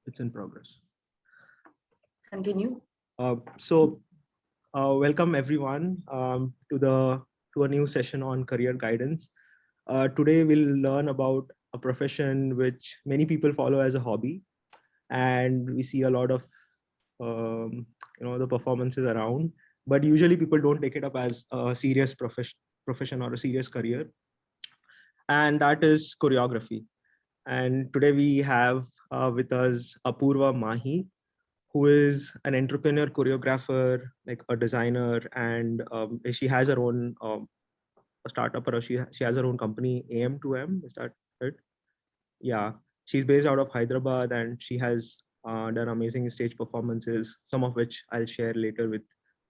It's in progress. Continue. Welcome everyone to a new session on career guidance. Today we'll learn about a profession which many people follow as a hobby, and we see a lot of the performances around. But usually people don't take it up as a serious profession or a serious career, and that is choreography. And today we have with us Apurva Mahi, who is an entrepreneur, choreographer, like a designer, and she has her own a startup, or she has her own company, AM2M. Is that it? Yeah, she's based out of Hyderabad, and she has done amazing stage performances, some of which I'll share later with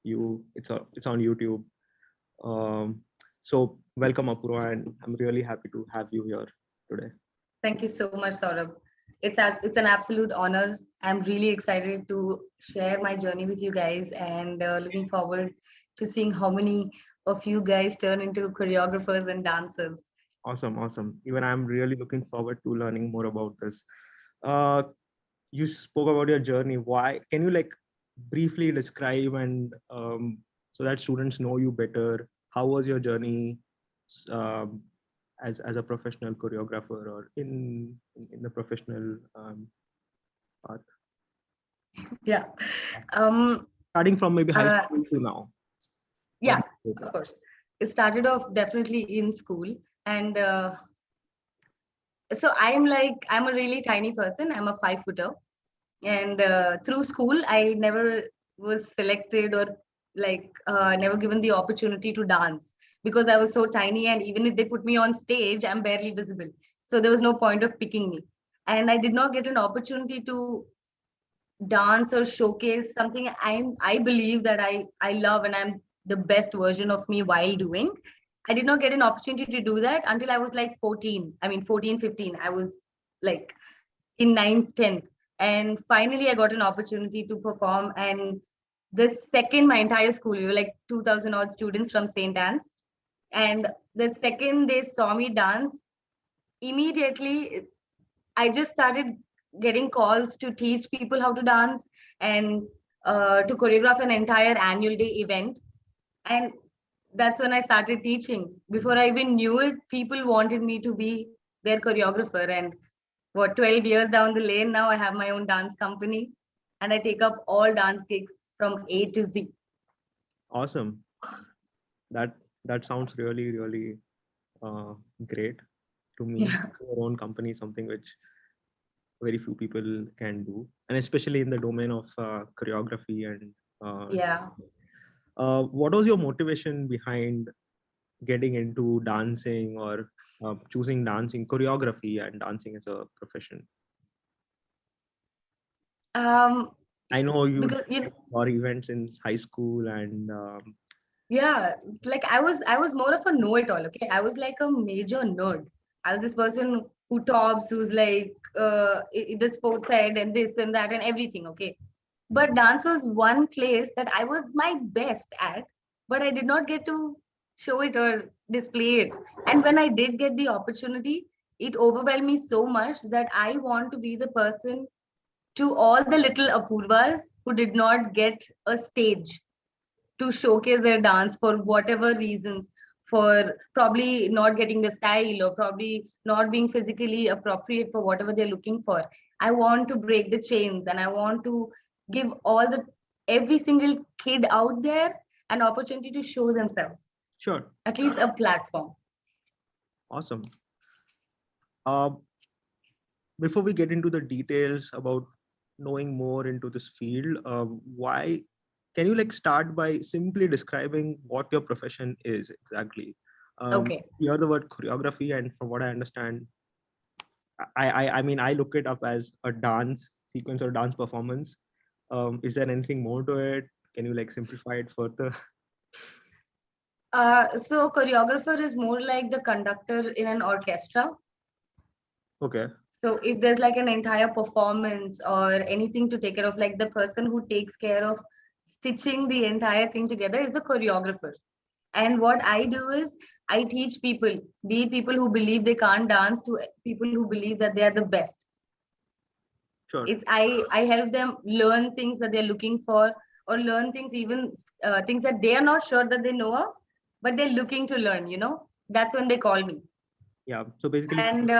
you. It's on YouTube. So welcome, Apurva, and I'm really happy to have you here today. Thank you so much, Saurabh. It's an absolute honor. I'm really excited to share my journey with you guys, and looking forward to seeing how many of you guys turn into choreographers and dancers. Awesome. Even I'm really looking forward to learning more about this. Uh, you spoke about your journey. Why? Can you like briefly describe and so that students know you better? How was your journey um, as a professional choreographer or in the professional path? Yeah. Um, Starting from maybe high uh, school to now. yeah, of course. It started off definitely in school. And so I'm a really tiny person. I'm a 5 footer. And through school, I never was selected or never given the opportunity to dance because I was so tiny. And even if they put me on stage, I'm barely visible. So there was no point of picking me. And I did not get an opportunity to dance or showcase something I believe that I love and I'm the best version of me while doing. I did not get an opportunity to do that until I was like 14. I mean 14, 15. I was like in ninth, 10th. And finally I got an opportunity to perform. And the second my entire school, we were like 2000 odd students from St. Anne's. And the second they saw me dance, immediately I just started getting calls to teach people how to dance and to choreograph an entire annual day event. And that's when I started teaching. Before I even knew it, people wanted me to be their choreographer. And 12 years down the lane now, I have my own dance company and I take up all dance gigs from A to Z. Awesome. That that sounds really uh, great to me. Yeah. Your own company, something which very few people can do, and especially in the domain of choreography and Yeah. what was your motivation behind getting into dancing or choosing dancing choreography and dancing as a profession? Um, I know you because you know, or events in high school and yeah, like I was more of a know-it-all. Okay, I was like a major nerd. I was this person who tops, who's like the sports side and this and that and everything. Okay, but dance was one place that I was my best at, but I did not get to show it or display it. And when I did get the opportunity, it overwhelmed me so much that I want to be the person to all the little Apurvas who did not get a stage to showcase their dance for whatever reasons, for probably not getting the style or probably not being physically appropriate for whatever they're looking for. I want to break the chains and I want to give all the every single kid out there an opportunity to show themselves, sure. at least a platform. Awesome. uh, Before we get into the details about knowing more into this field, why can you like start by simply describing what your profession is exactly? Okay. You hear the word choreography, and from what I understand, I mean I look it up as a dance sequence or dance performance. Is there anything more to it? Can you like simplify it further? So choreographer is more like the conductor in an orchestra. Okay. So if there's like an entire performance or anything to take care of, like the person who takes care of stitching the entire thing together is the choreographer. And what I do is I teach people, be it people who believe they can't dance to people who believe that they are the best. Sure. It's I help them learn things that they're looking for, or learn things, even things that they are not sure that they know of, but they're looking to learn, that's when they call me. Yeah. So basically, And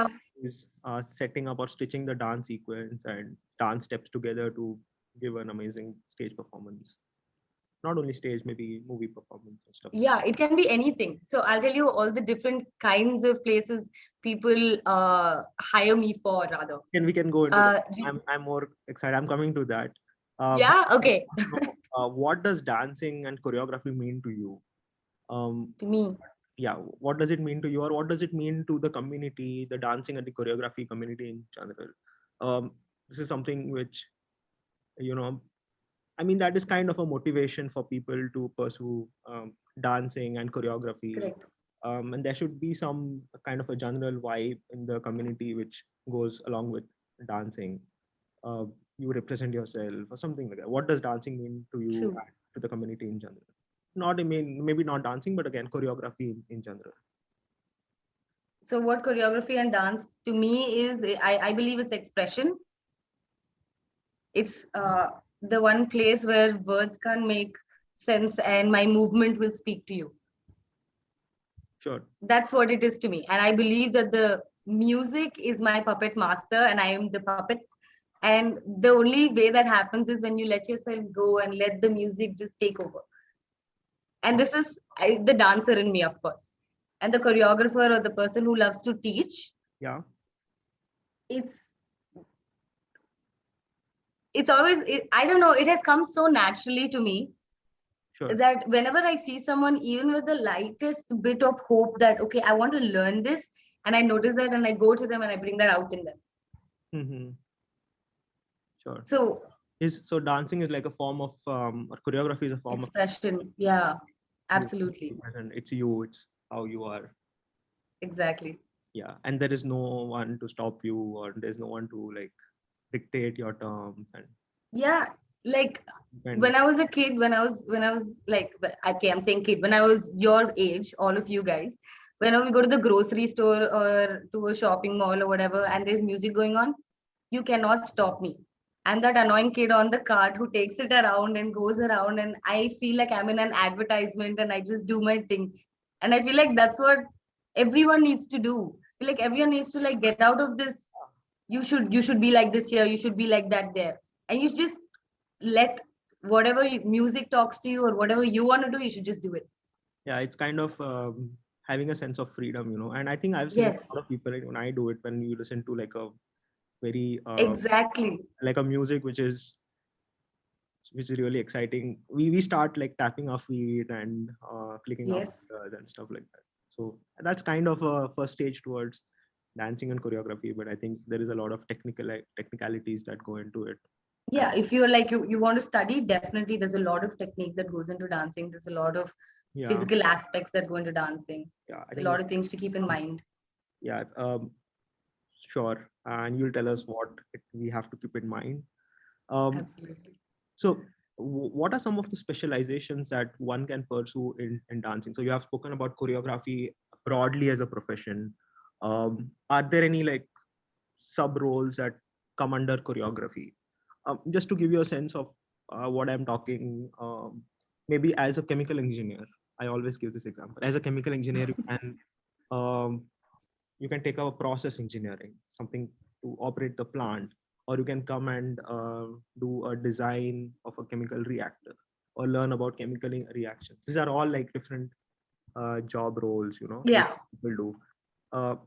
is setting up or stitching the dance sequence and dance steps together to give an amazing stage performance. Not only stage, maybe movie performance and stuff. yeah, it can be anything. So I'll tell you all the different kinds of places people hire me for, rather. And we can go into that. uh, I'm more excited. I'm coming to that. But yeah, I okay. want to know, what does dancing and choreography mean to you? To me, Yeah, what does it mean to you, or what does it mean to the community, the dancing and the choreography community in general? This is something which, you know, I mean, that is kind of a motivation for people to pursue dancing and choreography. correct. And there should be some kind of a general vibe in the community which goes along with dancing. uh, you represent yourself or something like that. What does dancing mean to you True. and to the community in general? Not, I mean, maybe not dancing, but again, choreography in general. So what choreography and dance to me is, I believe it's expression. It's the one place where words can't make sense and my movement will speak to you. Sure. That's what it is to me. And I believe that the music is my puppet master and I am the puppet. And the only way that happens is when you let yourself go and let the music just take over. And this is the dancer in me, of course. And the choreographer or the person who loves to teach, Yeah. it's it's always I don't know, it has come so naturally to me Sure. that whenever I see someone, even with the lightest bit of hope that okay, I want to learn this, and I notice that and I go to them and I bring that out in them. Mm-hmm. Sure. So Is so dancing is like a form of or choreography is a form of expression, yeah, you absolutely, and it's you, it's how you are. exactly. Yeah, and there is no one to stop you, or there's no one to like dictate your terms and Yeah, like and when I was a kid, when I was like, okay, I'm saying kid, when I was your age, all of you guys, whenever we go to the grocery store or to a shopping mall or whatever, and there's music going on, you cannot stop me. I'm that annoying kid on the cart who takes it around and goes around, and I feel like I'm in an advertisement and I just do my thing. And I feel like that's what everyone needs to do. I feel like everyone needs to like get out of this. You should be like this here. You should be like that there, and you just let whatever music talks to you or whatever you want to do. You should just do it. yeah, it's kind of having a sense of freedom, and I think I've seen Yes, a lot of people, like, when I do it, when you listen to like a very exactly. like a music which is really exciting, we start like tapping our feet and clicking our Yes. fingers and stuff like that. So that's kind of a first stage towards dancing and choreography, but I think there is a lot of technicalities that go into it. And Yeah, if you're like you want to study, definitely there's a lot of technique that goes into dancing. There's a lot of yeah, physical aspects that go into dancing. yeah, I There's a think lot of things to keep in mind. yeah, sure, and you'll tell us what we have to keep in mind. um, Absolutely. So, what are some of the specializations that one can pursue in dancing? So, you have spoken about choreography broadly as a profession. Are there any like sub roles that come under choreography? Just to give you a sense of what I'm talking, maybe as a chemical engineer, I always give this example. As a chemical engineer, um, you can take up process engineering, something to operate the plant, or you can come and do a design of a chemical reactor or learn about chemical reactions. These are all like different job roles, which Yeah. people do.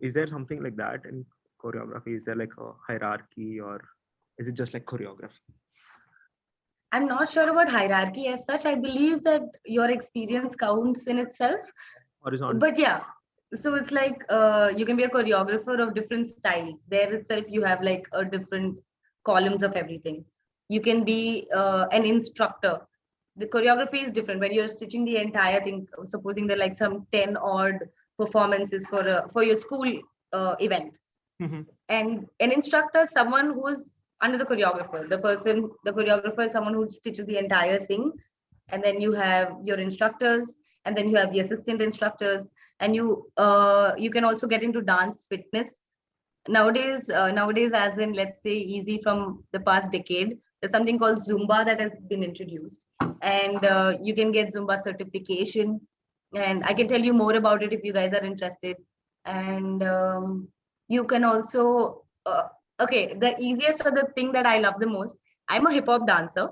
Is there something like that in choreography? Is there like a hierarchy, or is it just like choreography? I'm not sure about hierarchy as such. I believe that your experience counts in itself. Horizontal. But yeah, so it's like you can be a choreographer of different styles. There itself, you have like a different columns of everything. You can be an instructor. The choreography is different when you're stitching the entire thing. Supposing there are like some 10 odd performances for your school event, Mhm. and an instructor, someone who's under the choreographer. The choreographer is someone who stitches the entire thing, and then you have your instructors, and then you have the assistant instructors, and you can also get into dance fitness. Nowadays, as in, let's say, easy from the past decade, there's something called Zumba that has been introduced, and you can get Zumba certification, and I can tell you more about it if you guys are interested. And you can also okay, the easiest or the thing that I love the most, I'm a hip hop dancer,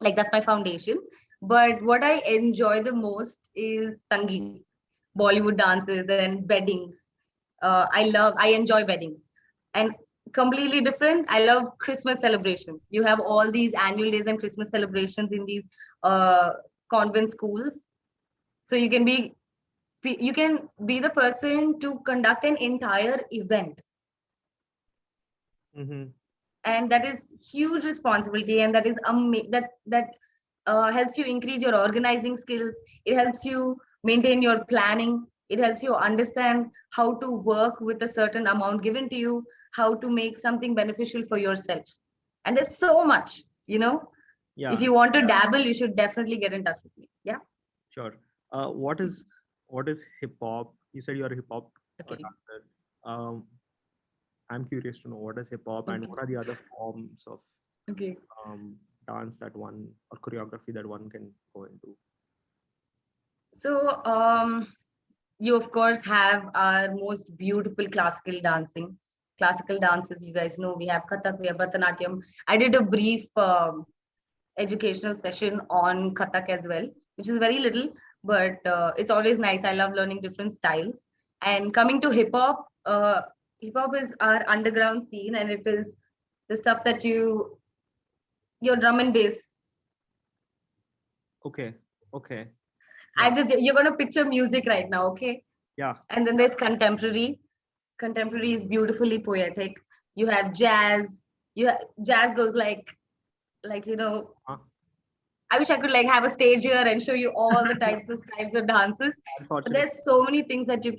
like that's my foundation. But what I enjoy the most is sangeets, Bollywood dances, and weddings. I enjoy weddings. And completely different, I love Christmas celebrations. You have all these annual days and Christmas celebrations in these uh, convent schools. So you can be the person to conduct an entire event, Mm-hmm. and that is huge responsibility, and that is that helps you increase your organizing skills. It helps you maintain your planning. It helps you understand how to work with a certain amount given to you, how to make something beneficial for yourself. And there's so much, if Yeah, you want to dabble, you should definitely get in touch with me. Yeah. sure. What is hip hop? You said you're a hip hop Okay. dancer. Um, I'm curious to know what is hip hop and Okay. what are the other forms of Okay. um, dance that one or choreography that one can go into. So you of course have our most beautiful classical dances. You guys know we have Kathak, we have Bharatanatyam. I did a brief educational session on Kathak as well, which is very little, but it's always nice. I love learning different styles. And coming to hip hop is our underground scene, and it is the stuff that your drum and bass. Okay, okay, I yeah, just You're gonna picture music right now, okay? yeah. And then there's contemporary is beautifully poetic. You have jazz. Jazz goes like Huh? I wish I could like have a stage here and show you all the types of styles of dances. But Unfortunately, there's so many things that you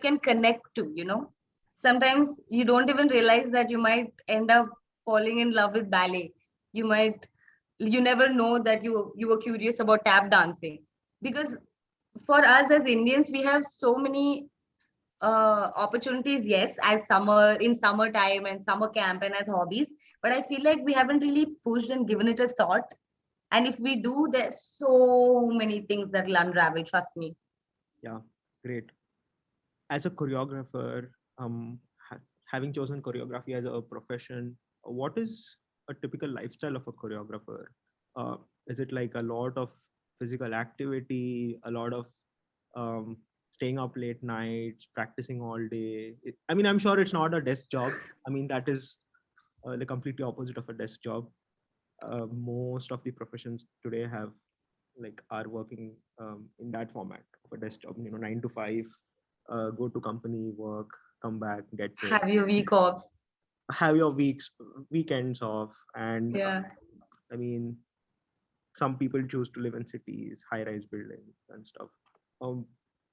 can connect to. Sometimes you don't even realize that you might end up falling in love with ballet. You never know that you were curious about tap dancing, because for us as Indians, we have so many opportunities, yes, as summertime and summer camp and as hobbies, but I feel like we haven't really pushed and given it a thought. And if we do, there's so many things that will unravel, trust me. yeah, great. As a choreographer, having chosen choreography as a profession, what is a typical lifestyle of a choreographer? Uh, is it like a lot of physical activity, a lot of um, staying up late nights, practicing all day? I mean, I'm sure it's not a desk job. I mean, that is the completely opposite of a desk job. Most of the professions today have like are working in that format of a desk job. 9 to 5, go to company, work, come back, get paid, Have your week offs. have your weekends off, and Yeah. I mean, some people choose to live in cities, high-rise buildings, and stuff. Um,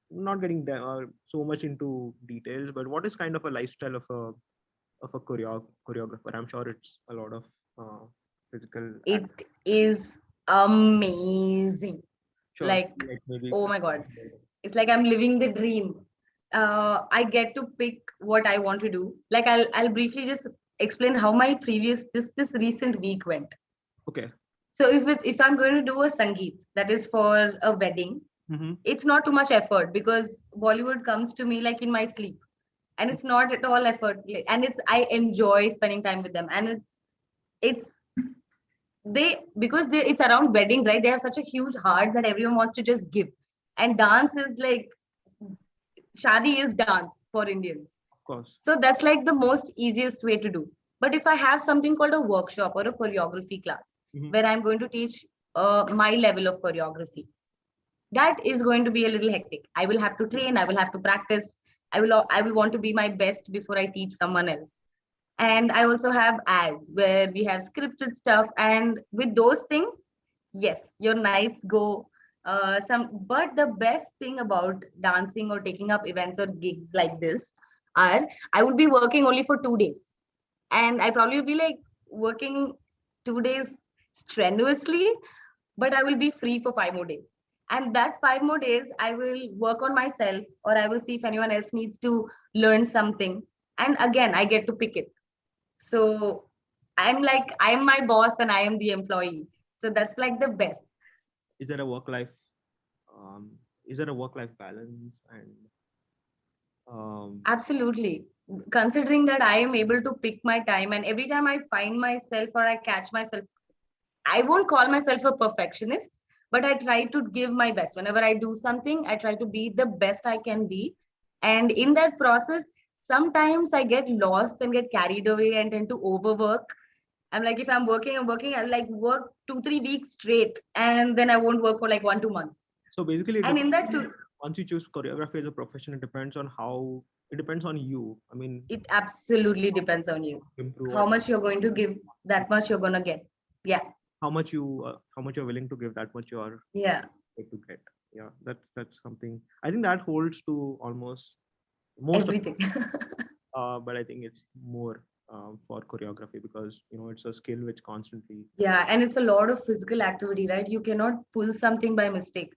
Not getting so much into details, but what is kind of a lifestyle of a choreographer? I'm sure it's a lot of uh, physical It act. is amazing. Sure, Like, like maybe. oh my god, it's like I'm living the dream. I get to pick what I want to do. Like, I'll briefly just explain how my previous this recent week went. Okay. So if I'm going to do a sangeet that is for a wedding, Mm-hmm. it's not too much effort, because Bollywood comes to me like in my sleep, and it's not at all effort. And I enjoy spending time with them, and it's it's around weddings, right? They have such a huge heart that everyone wants to just give. And dance is like, shadi is dance for Indians. Of course. So that's like the most easiest way to do. But if I have something called a workshop or a choreography class Mm-hmm. where I'm going to teach my level of choreography, that is going to be a little hectic. I will have to train, I will have to practice, I will want to be my best before I teach someone else. And I also have ads where we have scripted stuff, and with those things, yes, your nights go some. But the best thing about dancing or taking up events or gigs like this are, I would be working only for 2 days, and I probably will be like working 2 days strenuously, but I will be free for 5 more days. And that 5 more days, I will work on myself, or I will see if anyone else needs to learn something. And again, I get to pick it. So I'm like, I'm my boss and I am the employee. So that's like the best. Is there a work life um, is there a work life balance? And Absolutely. Considering that I am able to pick my time, and every time I find myself or I catch myself, I won't call myself a perfectionist, but I try to give my best. Whenever I do something, I try to be the best I can be. And in that process, sometimes I get lost and get carried away and tend to overwork. I'm like, if I'm working, I'll like work 2, 3 weeks straight, and then I won't work for like 1, 2 months. so basically, And in that too, once you choose choreography as a profession, it depends on how it depends on you. I mean, it absolutely depends on you. improve How or much you're going to give, that much you're gonna get. Yeah. how much you're willing to give, that much you are Yeah. able to get. Yeah, that's something. I think that holds to almost most of, Everything. but I think it's more for choreography because it's a skill which constantly. Yeah, and it's a lot of physical activity, right? You cannot pull something by mistake,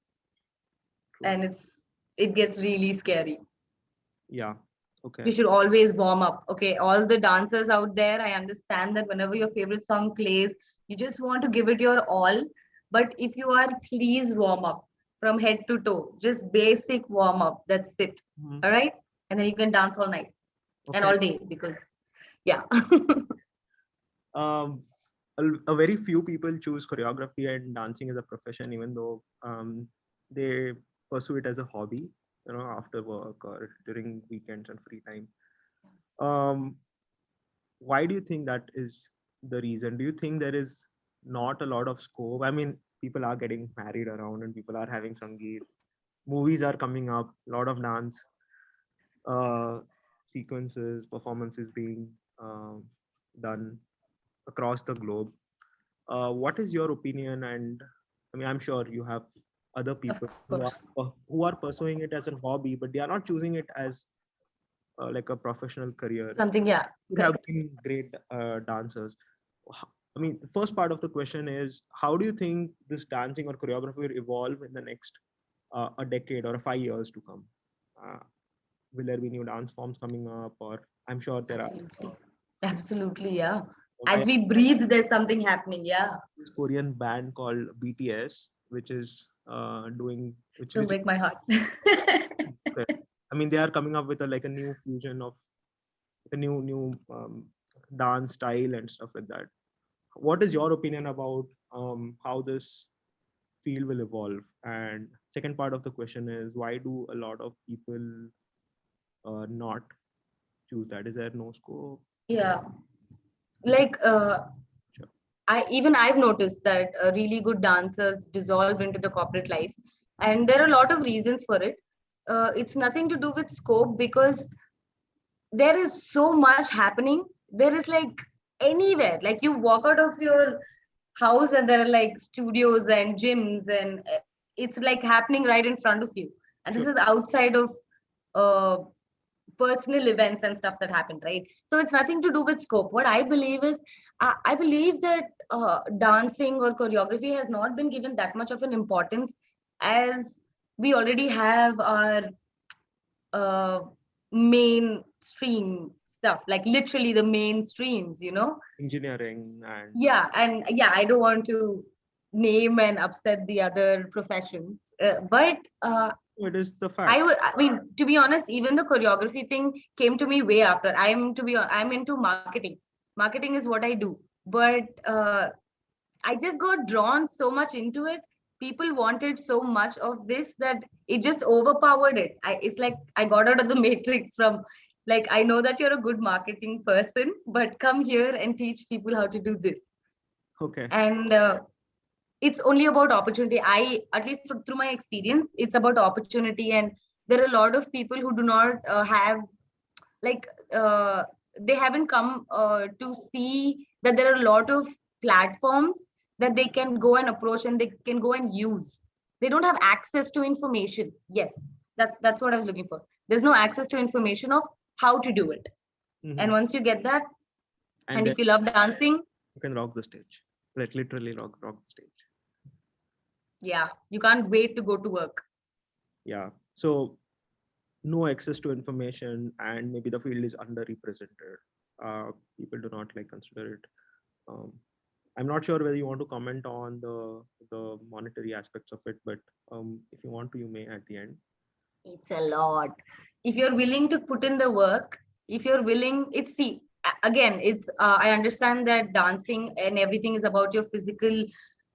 True. and it gets really scary. Yeah. Okay. You should always warm up. Okay, all the dancers out there, I understand that whenever your favorite song plays, you just want to give it your all. But if you are, please warm up from head to toe. Just basic warm up. That's it. Mhm. All right, and then you can dance all night and Okay. all day because, yeah. Um, a very few people choose choreography and dancing as a profession, even though they pursue it as a hobby, after work or during weekends and free time. Um, why do you think that is the reason? Do you think there is not a lot of scope? I mean, people are getting married around and people are having sangeets. Movies are coming up, a lot of dance uh, sequences, performances being um done across the globe. What is your opinion? And I mean, I'm sure you have other Of people course. who are pursuing it as a hobby, but they are not choosing it as like a professional career. Something, yeah, They have correct. been great dancers. I mean, the first part of the question is, how do you think this dancing or choreography will evolve in the next a decade or 5 years to come? Uh, will there be new dance forms coming up? Or I'm sure there are. Absolutely. Absolutely, yeah. I As we breathe, there's something happening. Yeah. this Korean band called BTS, which is doing Don't which break my heart. okay. I mean, they are coming up with a like a new fusion of a new dance style and stuff like that. What is your opinion about how this field will evolve? And second part of the question is, why do a lot of people not choose that? Is there no scope? Yeah. Is it Like, sure? I've noticed that really good dancers dissolve into the corporate life, and there are a lot of reasons for it. It's nothing to do with scope because there is so much happening. There is like anywhere, like you walk out of your house and there are like studios and gyms, and it's like happening right in front of you. And this Sure. is outside of uh, personal events and stuff that happened, right? So it's nothing to do with scope. What I believe is, I believe that dancing or choreography has not been given that much of an importance, as we already have our uh, mainstream stuff, like literally the mainstreams, Engineering and yeah. And yeah, I don't want to name and upset the other professions, but oh, it is the fact. I mean, to be honest, even the choreography thing came to me way after. I'm into marketing. Marketing is what I do. But I just got drawn so much into it. People wanted so much of this that it just overpowered it. It's like I got out of the matrix from, like, I know that you're a good marketing person, but come here and teach people how to do this. Okay. And it's only about opportunity. At least through my experience, it's about opportunity. And there are a lot of people who do not have, like, they haven't come to see that there are a lot of platforms that they can go and approach and they can go and use. They don't have access to information. Yes, that's what I was looking for. There's no access to information of how to do it. And Hmm. once you get that, And and then if you love dancing, you can rock the stage, like literally rock the stage. Yeah, you can't wait to go to work. Yeah. So no access to information, and maybe the field is underrepresented. People do not like consider it. Um, I'm not sure whether you want to comment on the monetary aspects of it, but if you want to, you may at the end. It's a lot. If you're willing to put in the work, if you're willing, it's see, again, it's I understand that dancing and everything is about your physical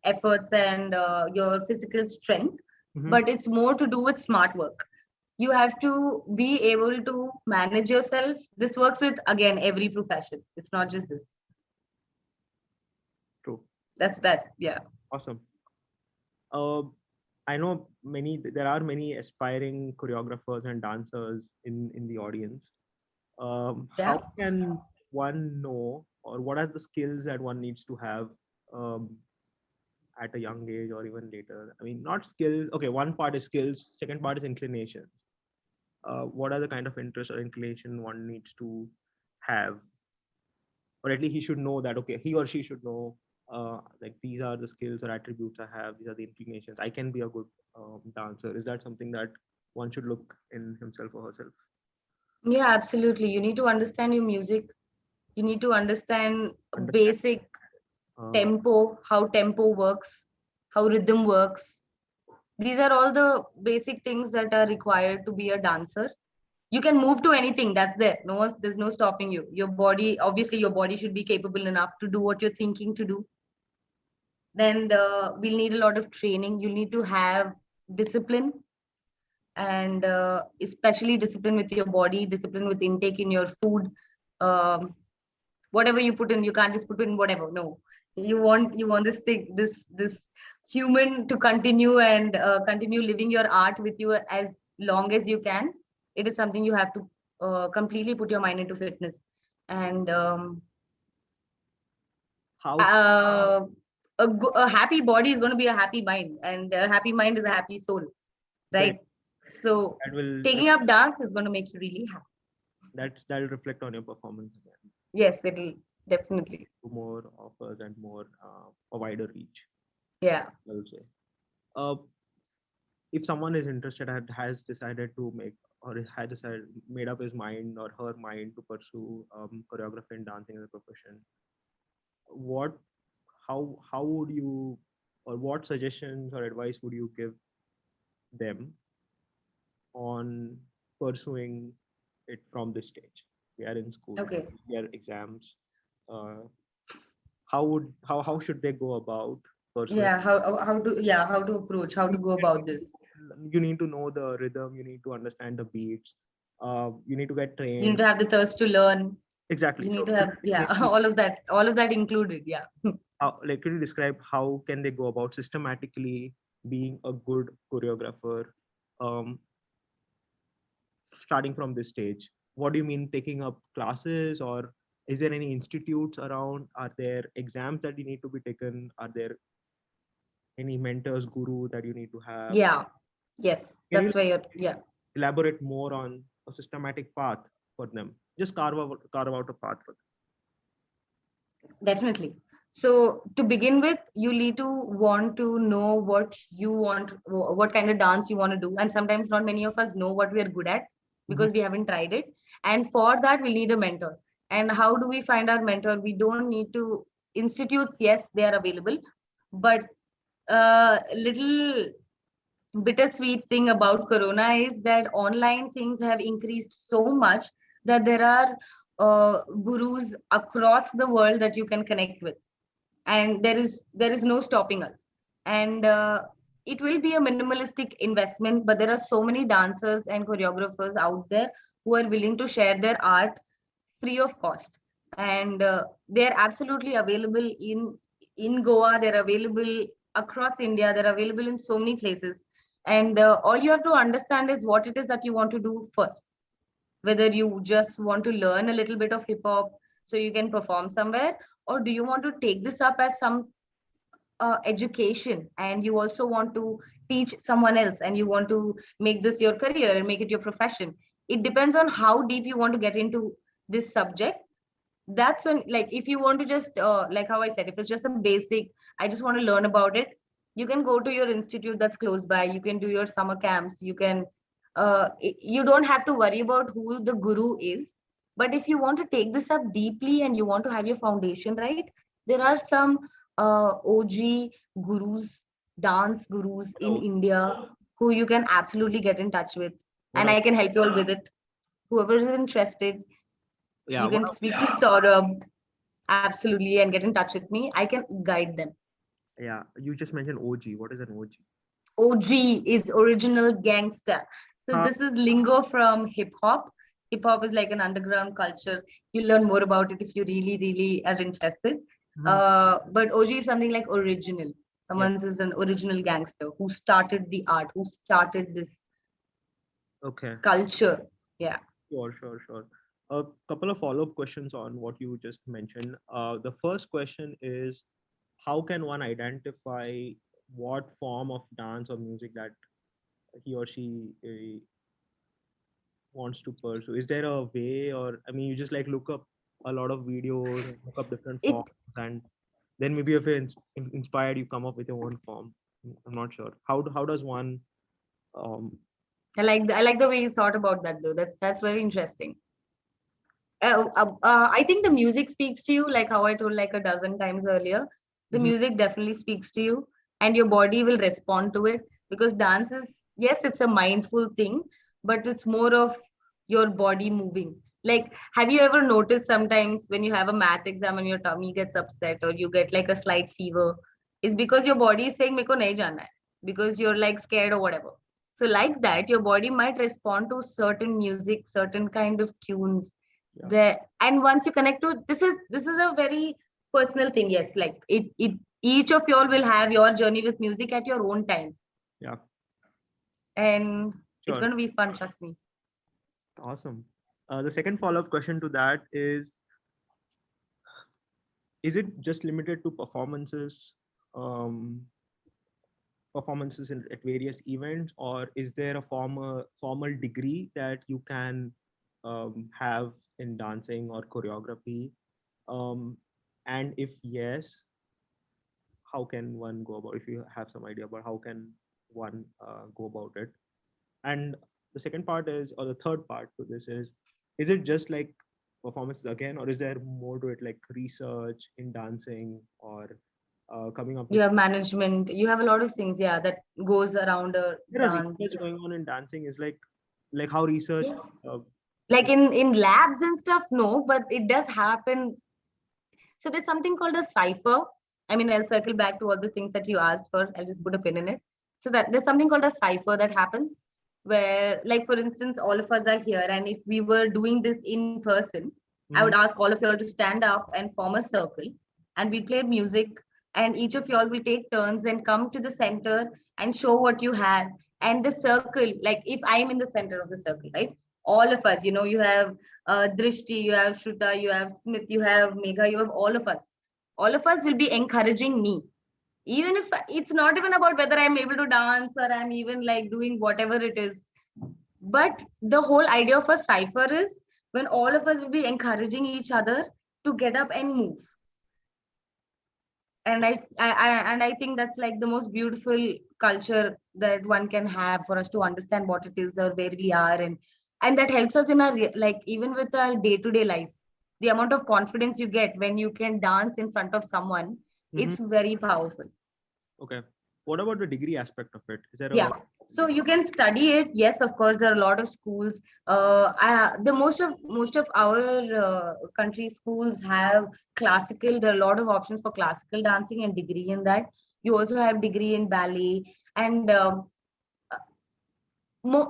efforts and your physical strength, Mhm. but it's more to do with smart work. You have to be able to manage yourself. This works with again every profession. It's not just this. True. That's that. Yeah. Awesome. Uh, I know there are many aspiring choreographers and dancers in the audience. Yeah. How can one know, or what are the skills that one needs to have um, at a young age or even later? I mean, not skills. Okay, one part is skills. Second part is inclinations. What are the kind of interest or inclination one needs to have, or at least he should know that, okay, he or she should know, like, these are the skills or attributes I have, these are the inclinations, I can be a good dancer. Is that something that one should look in himself or herself? Yeah, absolutely. You need to understand your music. You need to understand Understand. basic uh, tempo, how tempo works, how rhythm works. These are all the basic things that are required to be a dancer. You can move to anything that's there. There's no stopping you. Your body, obviously, your body should be capable enough to do what you're thinking to do. Then we'll need a lot of training. You need to have discipline, and especially discipline with your body, discipline with intake in your food. Um, Whatever you put in, you can't just put in whatever. No, you want this thing, this human to continue and continue living your art with you as long as you can. It is something you have to completely put your mind into fitness. And how uh, a happy body is going to be a happy mind, and a happy mind is a happy soul, correct, right? So that will taking up dance is going to make you really happy. that'll reflect on your performance again, Yes, it'll definitely. to more offers and more a wider reach, Yeah. I would say. uh, if someone is interested and has decided to make, or had decided, made up his mind or her mind to pursue choreography and dancing as a profession, what how would you, or what suggestions or advice would you give them on pursuing it from this stage? We are in school, Okay. we are exams. uh, how should they go about pursuing? Yeah, how to, yeah, how to approach, how to go about this. You need to know the rhythm, you need to understand the beats, you need to get You need trained. to have the thirst to learn. Exactly. You So need to could have, you yeah, maybe, all of that included. Yeah. like, could you describe how can they go about systematically being a good choreographer, um, starting from this stage? What do you mean taking up classes, or is there any institutes around? Are there exams that you need to be taken? Are there any mentors, guru that you need to have? Yeah. Yes. Can you That's where you're, yeah, elaborate more on a systematic path for them? Just carve out a path for definitely. So to begin with, you need to want to know what you want, what kind of dance you want to do. And sometimes not many of us know what we are good at them. because we haven't tried it. And for that, we need a mentor. And how do we find our mentor? We don't need to, institutes, yes, they are available, but little bittersweet thing about corona is that online things have increased so much that there are gurus across the world that you can connect with, and there is no stopping us. And it will be a minimalistic investment, but there are so many dancers and choreographers out there who are willing to share their art free of cost. And they're absolutely available in Goa, they're available across India, they're available in so many places. And all you have to understand is what it is that you want to do first, whether you just want to learn a little bit of hip hop so you can perform somewhere, or do you want to take this up as some education, and you also want to teach someone else, and you want to make this your career and make it your profession. It depends on how deep you want to get into this subject. That's when, like, if you want to just like how I said, if it's just a basic, I just want to learn about it, You can go to your institute that's close by. You can do your summer camps. You can, you don't have to worry about who the guru is. But if you want to take this up deeply and you want to have your foundation right, there are some OG gurus, dance gurus What in are, India who you can absolutely get in touch with. what And are I can help you all with it. Whoever is interested, yeah, you what can are, speak to Saurabh absolutely and get in touch with me. I can guide them. yeah, you just mentioned OG. What is an OG? OG is original gangster. So Huh? this is lingo from hip hop. Hip hop is like an underground culture. You learn more about it if you really, really are interested. Mhm. But OG is something like original. Yeah. Someone is an original gangster who started the art, who started this Okay. culture. Yeah. Sure, sure, sure. A couple of follow-up questions on what you just mentioned. The first question is, how can one identify what form of dance or music that he or she wants to pursue? Is there a way, or I mean, you just like look up a lot of videos, and look up different It forms, and then maybe if you're inspired, you come up with your own form. I'm not sure. How does one um I like the way you thought about that though. That's very interesting. I think the music speaks to you, like how I told like a dozen times earlier. The mhm, music definitely speaks to you, and your body will respond to it because dance is, yes, it's a mindful thing, but it's more of your body moving. Like, have you ever noticed sometimes when you have a math exam and your tummy gets upset or you get like a slight fever? It's because your body is saying, "Meko nahi jana hai," because you're like scared or whatever. So, like that, your body might respond to certain music, certain kind of tunes yeah, there. And once you connect to, this is a very personal thing. Yes, like it each of y'all will have your journey with music at your own time, yeah, and it's sure. going to be fun, trust me. Awesome. The second follow-up question to that is it just limited to um, performances at various events, or is there a formal degree that you can have in dancing or choreography? Um, and if yes, how can one go about? If you have some idea about how can one go about it? And the second part is, or the third part to this is it just like performances again, or is there more to it, like research in dancing or coming up You with have management, you have a lot of things, yeah, that goes around a there are dance. research going on in dancing? Is like how research Yes, uh, like in labs and stuff, no, but it does happen. So there's something called a cipher. I mean, I'll circle back to all the things that you asked for. I'll just put a pin in it. So that there's something called a cipher that happens where, like, for instance, all of us are here, and if we were doing this in person, I would mhm, ask all of y'all to stand up and form a circle, and we'd play music, and each of y'all will take turns and come to the center and show what you had. And the circle, like if I'm in the center of the circle, right? All of us, you have Drishti, you have Shruta, you have Smith, you have Megha, you have all of us. All of us will be encouraging me. Even if it's not even about whether I'm able to dance or I'm even like doing whatever it is. But the whole idea of a cipher is when all of us will be encouraging each other to get up and move. And I think that's like the most beautiful culture that one can have for us to understand what it is or where we are, and that helps us in our like even with our day-to-day life. The amount of confidence you get when you can dance in front of someone, mhm. it's very powerful. Okay. What about the degree aspect of it? Is there Yeah, a so you can study it. Yes, of course, there are a lot of schools. The most of our country schools have classical. There are a lot of options for classical dancing and degree in that. You also have degree in ballet, and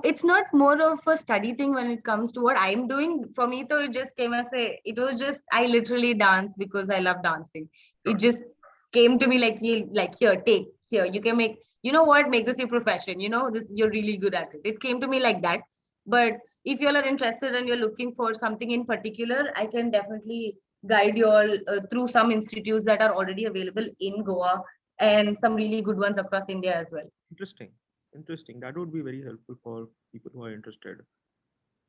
it's not more of a study thing when it comes to what I'm doing. For me, though, it just came as it was just, I literally dance because I love dancing. It sure? just came to me like, here, take, here, you can make, make this your profession, this, you're really good at it. It came to me like that. But if you all are interested and you're looking for something in particular, I can definitely guide you all through some institutes that are already available in Goa and some really good ones across India as well. Interesting. Interesting. That would be very helpful for people who are interested.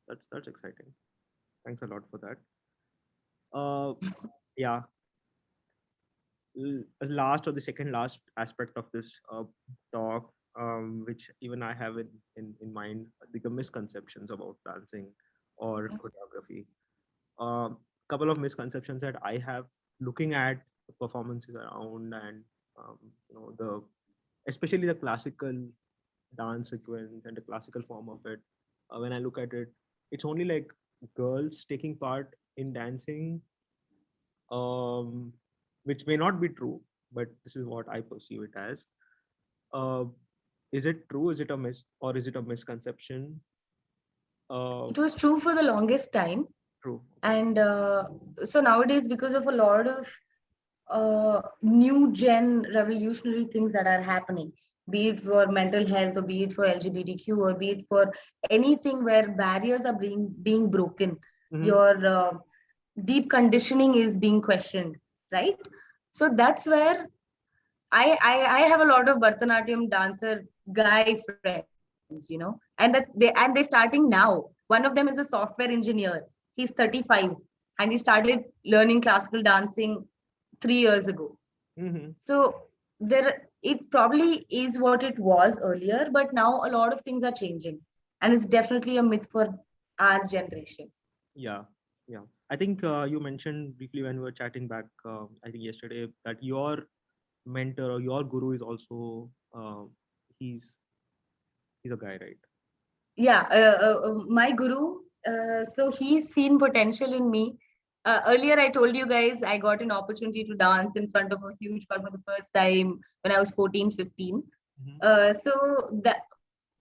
That's exciting. Thanks a lot for that. Uh, yeah. last or the second last aspect of this talk, which even I have in mind, the misconceptions about dancing or choreography. A couple of misconceptions that I have looking at the performances around, and the especially the classical dance sequence and the classical form of it. When I look at it, it's only like girls taking part in dancing, um, which may not be true, but this is what I perceive it as. Uh, is it true? Is it a or is it a misconception? Uh, It was true for the longest time. True. Okay. And so nowadays, because of a lot of new gen revolutionary things that are happening, be it for mental health, or be it for LGBTQ, or be it for anything where barriers are being broken, Hmm. your deep conditioning is being questioned, right? So that's where I have a lot of Bharatanatyam dancer guy friends, and they starting now. One of them is a software engineer. He's 35 and he started learning classical dancing 3 years ago. Hmm. So it probably is what it was earlier, but now a lot of things are changing, and it's definitely a myth for our generation. Yeah. Yeah. I think you mentioned briefly when we were chatting back, I think yesterday, that your mentor or your guru is also he's he's a guy, right? Yeah, my guru, so he's seen potential in me. Earlier I told you guys I got an opportunity to dance in front of a huge crowd for the first time when I was 14, 15. Hmm. So that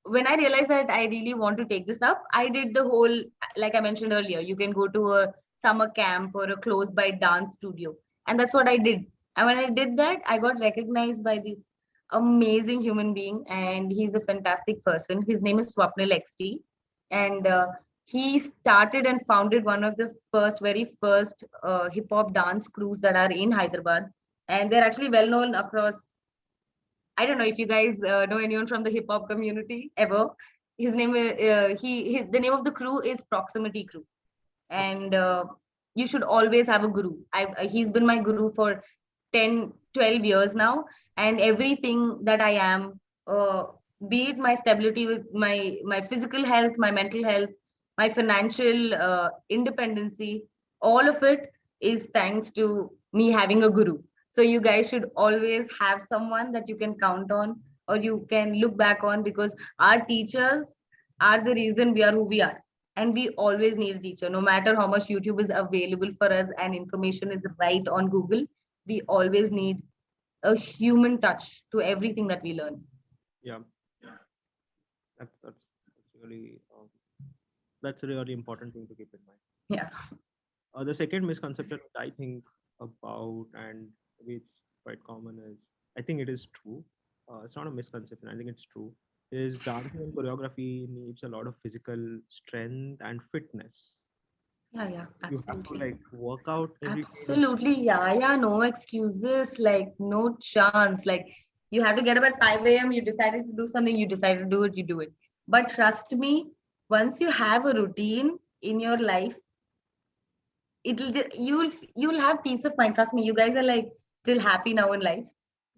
when I realized that I really want to take this up, I did the whole, like I mentioned earlier, you can go to a summer camp or a close by dance studio. And that's what I did. And when I did that, I got recognized by this amazing human being, and he's a fantastic person. His name is Swapnil XT. And he started and founded one of the very first hip hop dance crews that are in Hyderabad. And they're actually well known across. I don't know if you guys know anyone from the hip hop community ever. His name is the name of the crew is Proximity Crew, Okay. and you should always have a guru. He's been my guru for 10, 12 years now, and everything that I am, uh, be it my stability with my physical health, my mental health, my financial independency, all of it is thanks to me having a guru. So you guys should always have someone that you can count on, or you can look back on, because our teachers are the reason we are who we are, and we always need a teacher. No matter how much YouTube is available for us and information is right on Google, we always need a human touch to everything that we learn. Yeah. That's really that's a really important thing to keep in mind. Yeah. The second misconception which I think about, and maybe it's quite common, is I think it is true. It's not a misconception. I think it's true. Is dancing and choreography needs a lot of physical strength and fitness. Yeah, yeah, You have to absolutely. like work out every day. Absolutely. Yeah, yeah, no excuses, like no chance. Like you have to get up at 5 a.m., you decided to do something, you decided to do it, you do it. But trust me, once you have a routine in your life, you'll have peace of mind. Trust me, you guys are like still happy now in life.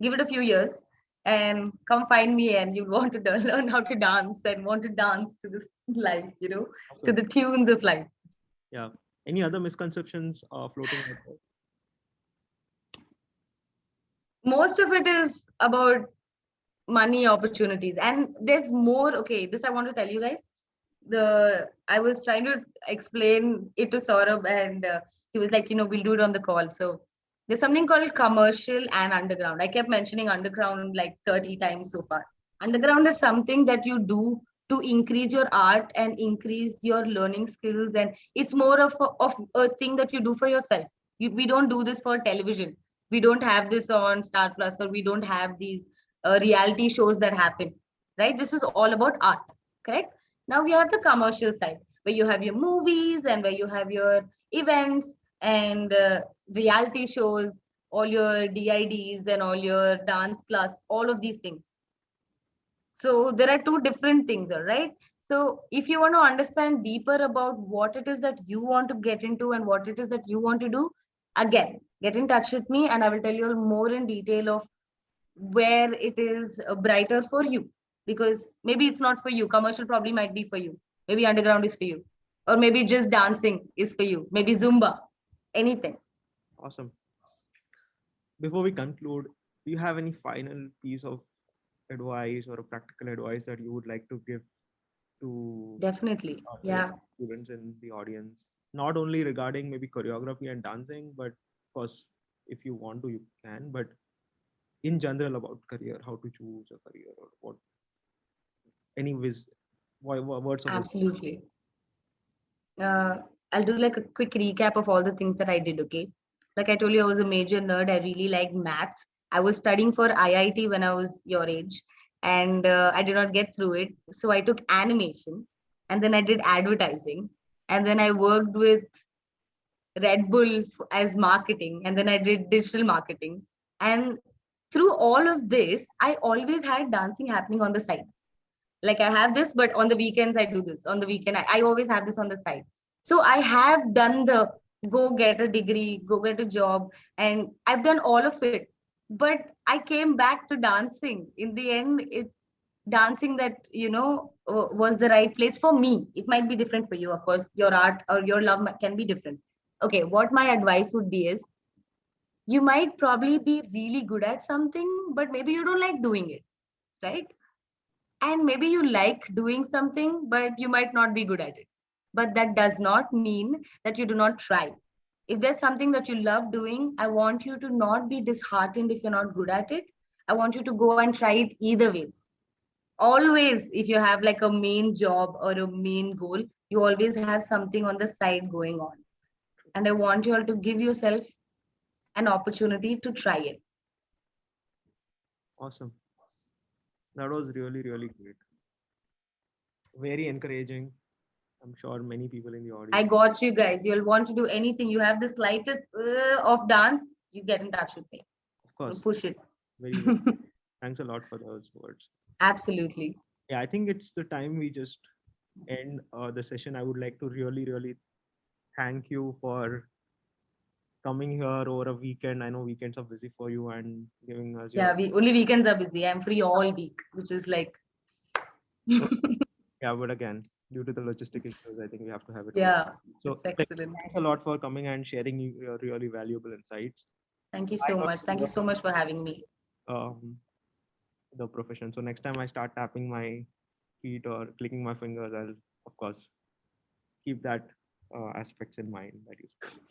Give it a few years and come find me, and you'll want to learn how to dance and want to dance to this life, to the Absolutely. tunes of life. Yeah. Any other misconceptions floating out there? Most of it is about money opportunities, and there's more. Okay, this I want to tell you guys. I was trying to explain it to Saurabh, and he was like, we'll do it on the call. So there's something called commercial and underground. I kept mentioning underground like 30 times so far. Underground is something that you do to increase your art and increase your learning skills, and it's more of a thing that you do for yourself. We don't do this for television. We don't have this on Star Plus, or we don't have these reality shows that happen, right? This is all about art, correct? Now you have the commercial side, where you have your movies and where you have your events and reality shows, all your DIDs and all your dance plus, all of these things. So there are two different things, all right? So if you want to understand deeper about what it is that you want to get into and what it is that you want to do, again, Get in touch with me and I will tell you more in detail of where it is brighter for you. Because maybe it's not for you. Commercial probably might be for you. Maybe underground is for you. Or maybe just dancing is for you. Maybe Zumba, anything. Awesome. Before we conclude, do you have any final piece of advice or a practical advice that you would like to give to Definitely. the Yeah, students in the audience? Not only regarding maybe choreography and dancing, but of course, if you want to, you can. But in general about career, how to choose a career or what any words of wisdom. absolutely. uh, I'll do like a quick recap of all the things that I did. Okay. Like I told you, I was a major nerd. I really liked maths. I was studying for IIT when I was your age, and I did not get through it. So I took animation, and then I did advertising, and then I worked with Red Bull as marketing, and then I did digital marketing. And through all of this, I always had dancing happening on the side. Like I have this, but on the weekends I do this. On the weekend, I always have this on the side. So I have done the go get a degree, go get a job, and I've done all of it. But I came back to dancing. In the end, it's dancing that was the right place for me. It might be different for you, of course. Your art or your love can be different. Okay, what my advice would be is you might probably be really good at something, but maybe you don't like doing it, right? And maybe you like doing something, but you might not be good at it. But that does not mean that you do not try. If there's something that you love doing, I want you to not be disheartened if you're not good at it. I want you to go and try it either ways. Always, if you have like a main job or a main goal, you always have something on the side going on. And I want you all to give yourself an opportunity to try it. Awesome. That was really, really great. Very encouraging. I'm sure many people in the I audience. got you guys. You'll want to do anything. You have the slightest of dance, you get in touch with me. Of course, Push it. very, very. Thanks a lot for those words. Absolutely. Yeah, I think it's the time we just end the session. I would like to really, really thank you for coming here over a weekend. I know weekends are busy for you and giving us Yeah, your. we only weekends are busy. I'm free all week, which is like So, yeah, but again, due to the logistic issues, I think we have to have it over. yeah, So, it's excellent. thanks a lot for coming and sharing your really valuable insights. Thank you I so got much. to Thank you so much for having me. um, the profession. So next time I start tapping my feet or clicking my fingers, I'll of course keep that aspects in mind that you spoke.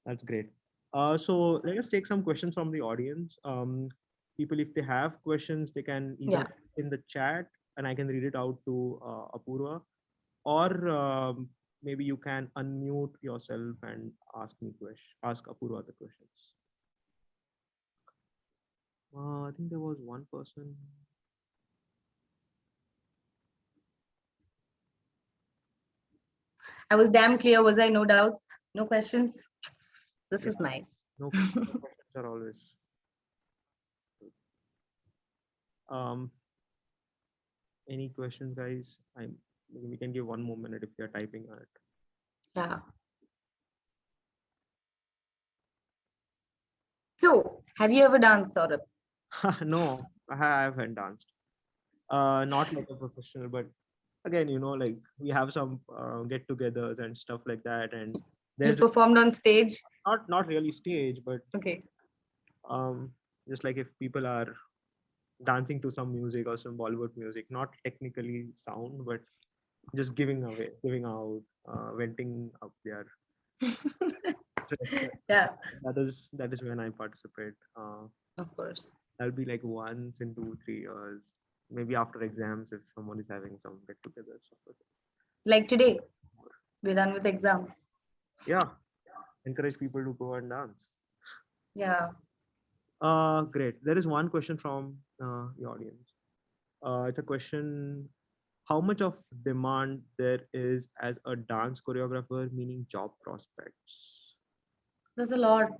That's great. So let us take some questions from the audience. People, if they have questions, they can either Yeah. in the chat and I can read it out to Apurva, or maybe you can unmute yourself and ask Apurva the questions. I think there was one person. I was damn clear, was I? No doubts, no questions. This Yeah, is nice. no questions are always good. Any questions, guys? We can give one more minute if you're typing on it. Yeah. So, have you ever danced, Saurabh? No, I haven't danced. Not like a professional, but again, like we have some get-togethers and stuff like that, and You there's performed on stage? not really stage, but Okay. um, just like if people are dancing to some music or some Bollywood music, not technically sound, but just giving out, venting up their stress. Yeah, That is when I participate. of course. That'll be like once in 2 3 years, maybe after exams if someone is having some get together stuff like Like today, that. we're done with exams. Yeah, encourage people to go and dance. Yeah. Great. There is one question from the audience. It's a question: how much of demand there is as a dance choreographer, meaning job prospects? There's a lot.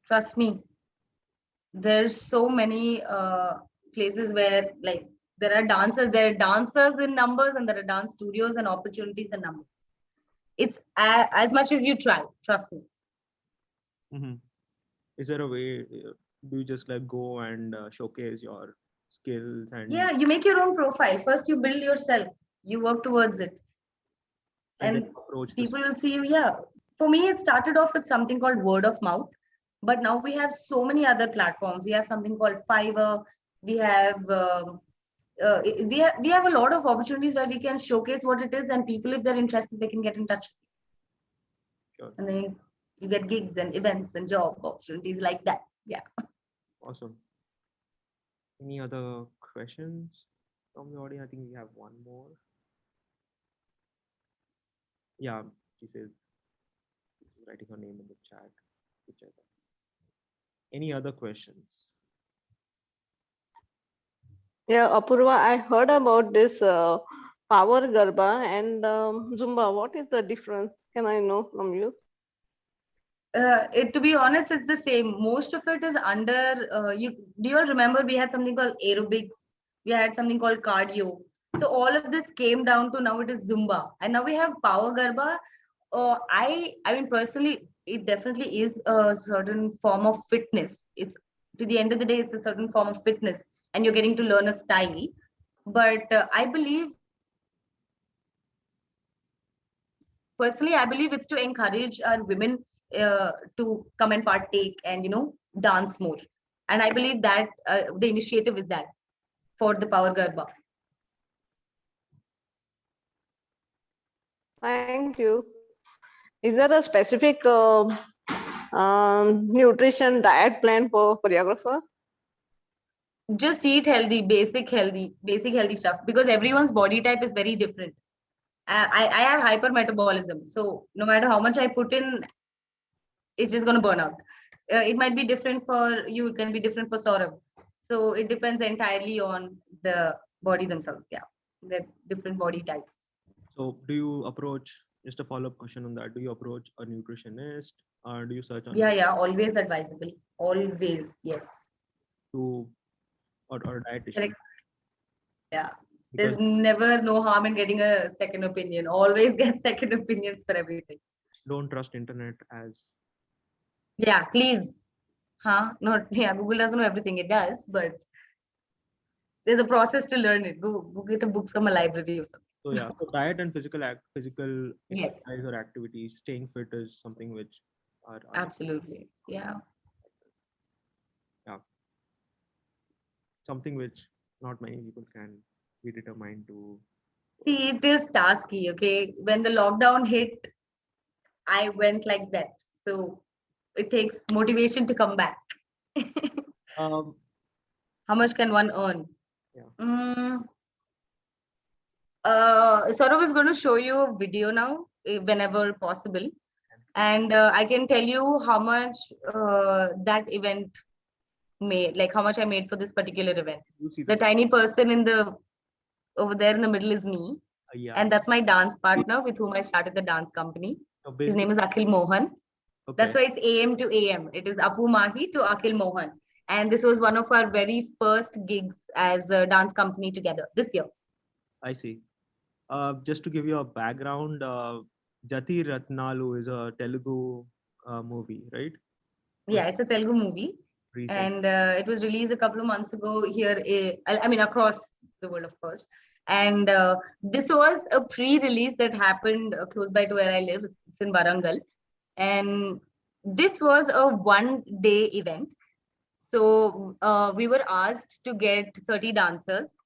Trust me. There's so many places where like there are dancers in numbers, and there are dance studios and opportunities in numbers. It's as much as you try. Trust me. Mm-hmm. Is there a way? Do you just like go and showcase your skills Yeah, and you make your own profile. First, you build yourself. You work towards it, then and approach this? people will see you. Yeah. For me, it started off with something called word of mouth, but now we have so many other platforms. We have something called Fiverr. We have we have a lot of opportunities where we can showcase what it is, and people, if they're interested, they can get in touch with Sure. you, and then you get gigs and events and job opportunities like that. Yeah. Awesome. Any other questions from the audience? I think we have one more. Yeah, she says she's writing her name in the chat. Whichever. Any other questions? Yeah, Apurva, I heard about this power garba and Zumba. What is the difference? Can I know from you? To be honest, it's the same. Most of it is under you. Do you all remember we had something called aerobics? We had something called cardio. So all of this came down to now it is Zumba, and now we have power garba. I mean personally, it definitely is a certain form of fitness. It's to the end of the day, it's a certain form of fitness, and you're getting to learn a style. But I believe personally, I believe it's to encourage our women to come and partake and dance more. And I believe that the initiative is that for the power garba. Thank you. Is there a specific nutrition diet plan for choreographer? Just eat healthy, basic healthy stuff, because everyone's body type is very different. I have hypermetabolism, so no matter how much I put in, it's just going to burn out. It might be different for you, it can be different for Saurabh. So it depends entirely on the body themselves. Yeah, the different body types. So, do you approach, just a follow up question on that? Do you approach a nutritionist or do you search on Yeah, always advisable. Always, yes. to or a dietitian? Correct. Yeah. Because There's never no harm in getting a second opinion. Always get second opinions for everything. don't trust internet as Yeah, please. Huh? Not yeah, Google doesn't know everything. It does, but there's a process to learn it. Go get a book from a library or something. so yeah. So diet and physical Yes, exercise or activities, staying fit is something which are absolutely. Yeah. yeah, something which not many people can be determined to. See, it is tasky, okay? When the lockdown hit, I went like that. So it takes motivation to come back. Um, How much can one earn? yeah, Mm, Saurav is going to show you a video now, whenever possible. And I can tell you how much that event made, like how much I made for this particular event. you see The this. tiny person in the over there in the middle is me. Yeah. And that's my dance partner with whom I started the dance company. So His basically, name is Akhil Mohan. That's okay, why it's AM to AM. It is Apurva Mahi to Akhil Mohan. And this was one of our very first gigs as a dance company together this year. I see. Just to give you a background, Jati Ratnalu is a Telugu movie, right? Was Yeah, it's a Telugu movie. recent. And it was released a couple of months ago here, I mean, across the world, of course. And this was a pre-release that happened close by to where I live. It's in Warangal. And this was a one-day event. So we were asked to get 30 dancers,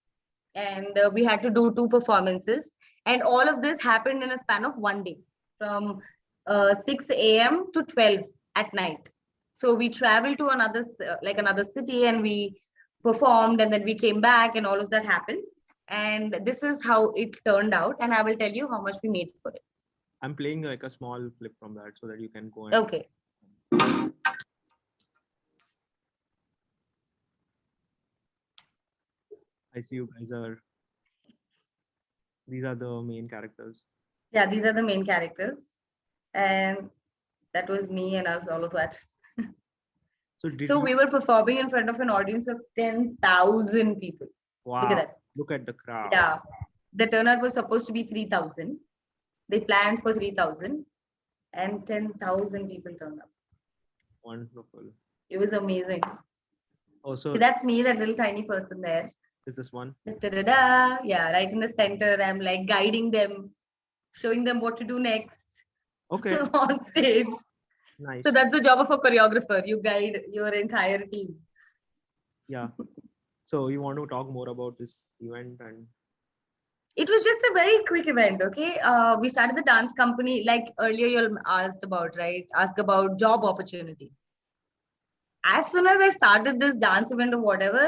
and we had to do two performances. And all of this happened in a span of one day, from 6 a.m. to 12 at night. So we traveled to another city, and we performed, and then we came back, and all of that happened. And this is how it turned out, and I will tell you how much we made for it. I'm playing like a small clip from that so that you can go and Okay. I see you guys are these are the main characters. Yeah, these are the main characters, and that was me and us, all of that. So did So you we were performing in front of an audience of 10,000 people. Look at wow, that. look at the crowd. Yeah. The turnout was supposed to be 3,000. They planned for 3,000, and 10,000 people turned up. Wonderful. It was amazing. Also, So that's me, that little tiny person there. is this one? Da-da-da-da. Yeah, right in the center. I'm like guiding them, showing them what to do next Okay, on stage. nice. So that's the job of a choreographer. You guide your entire team. Yeah. So you want to talk more about this event and It was just a very quick event. Okay. We started the dance company like earlier you asked about, right? Ask about job opportunities. As soon as I started this dance event or whatever,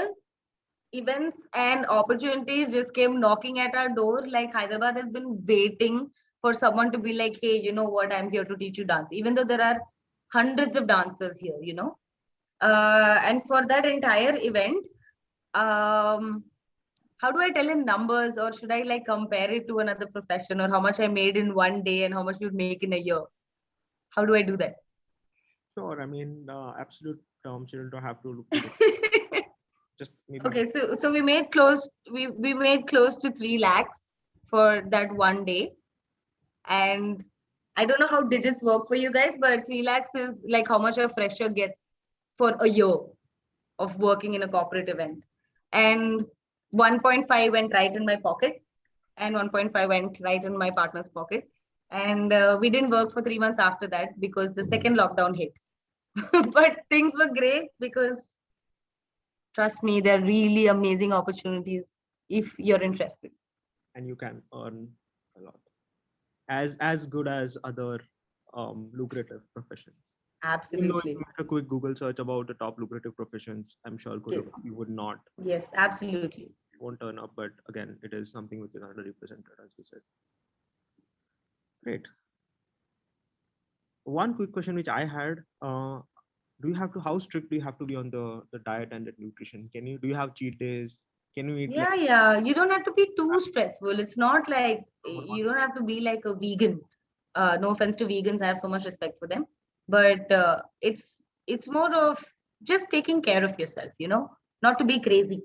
events and opportunities just came knocking at our door. Like Hyderabad has been waiting for someone to be like, hey, you know what? I'm here to teach you dance. Even though there are hundreds of dancers here, you know. And for that entire event, um, how do I tell in numbers, or should I like compare it to another profession, or how much I made in one day and how much you'd make in a year? How do I do that? sure. I mean, absolute terms. You don't have to put it. Just maybe. Okay, so we made close we made close to 3 lakhs for that one day. And I don't know how digits work for you guys, but 3 lakhs is like how much a fresher gets for a year of working in a corporate event. And 1.5 went right in my pocket, and 1.5 went right in my partner's pocket. And we didn't work for 3 months after that because the second lockdown hit. But things were great because trust me, they're really amazing opportunities if you're interested. And you can earn a lot. As good as other lucrative professions. Even though if you Absolutely. make a quick Google search about the top lucrative professions, I'm sure Yes. you would not Yes, absolutely. won't turn up. But again, it is something which is underrepresented, as we said. Great. One quick question which I had: do you have to? How strict do you have to be on the diet and the nutrition? Do you have cheat days? Can you eat like Yeah. You don't have to be too stressful. It's not like number you one? don't have to be like a vegan. No offense to vegans, I have so much respect for them. But it's more of just taking care of yourself, you know, not to be crazy.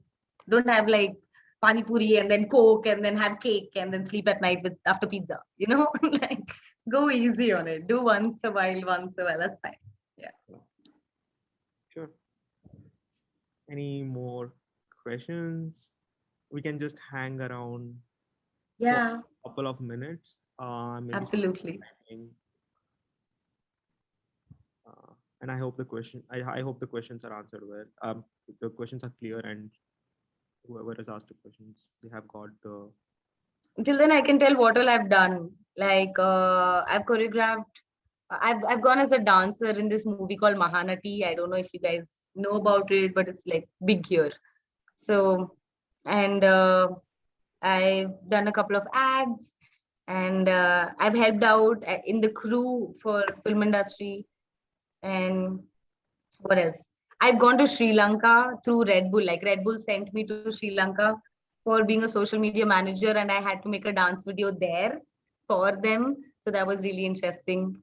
Don't have like pani puri and then coke and then have cake and then sleep at night with after pizza, you know. Like go easy on it. Do once a while. That's fine. Yeah. Sure. Any more questions? We can just hang around for Yeah, a couple of minutes. Maybe absolutely. something, and I hope the question. I hope the questions are answered well. The questions are clear, and whoever has asked the questions, they have got the. Till then I can tell what all I've done. Like I've choreographed. I've gone as a dancer in this movie called Mahanati. I don't know if you guys know about it, but it's like big here. So, and I've done a couple of ads, and I've helped out in the crew for film industry. And what else? I've gone to Sri Lanka through Red Bull. Like Red Bull sent me to Sri Lanka for being a social media manager, and I had to make a dance video there for them. So that was really interesting.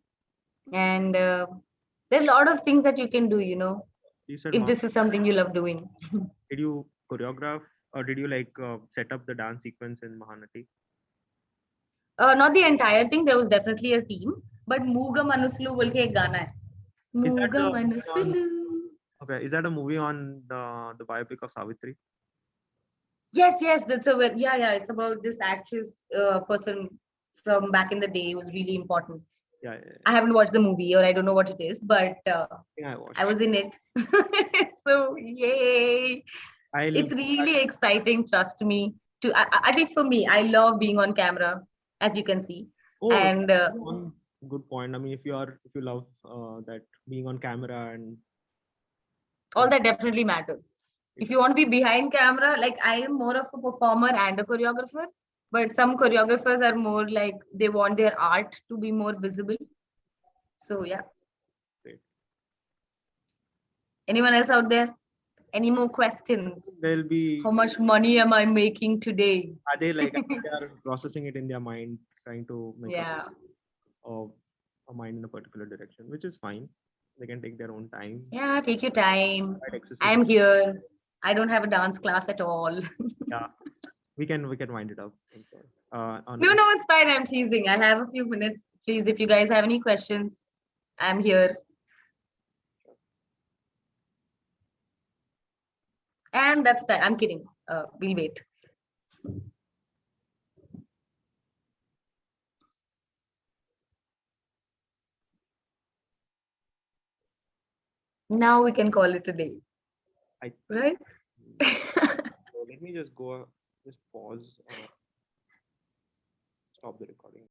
And there are a lot of things that you can do, you know, You said, if this is something you love doing. did you choreograph or did you like set up the dance sequence in Mahanati? Not the entire thing. There was definitely a team, but Mooga Manuslu बोल के एक गाना है. Is that Mooga the movie on? Manuslu. Okay, is that a movie on the biopic of Savitri? Yes, that's a yeah. It's about this actress person from back in the day. It was really important. Yeah, I haven't watched the movie, or I don't know what it is, but I think I I watched. was in it. So yay! I'll. It's really exciting. Trust me. At least for me, I love being on camera, as you can see, Oh, and one good point. I mean, if you love that being on camera and all that definitely matters. If you want to be behind camera, like I am more of a performer and a choreographer, but some choreographers are more like they want their art to be more visible. So yeah. great. Anyone else out there? Any more questions? There'll be How much money am I making today? are they like they are processing it in their mind, trying to make Yeah. a, a mind in a particular direction, which is fine. They can take their own time. Yeah, take your time. Quite accessible. I'm here. I don't have a dance class at all. Yeah, we can wind it up. On No, it's fine. I'm teasing. I have a few minutes. Please, if you guys have any questions, I'm here. And that's time. I'm kidding. We'll wait. Now we can call it a day, I right? so let me just go, just pause, stop the recording.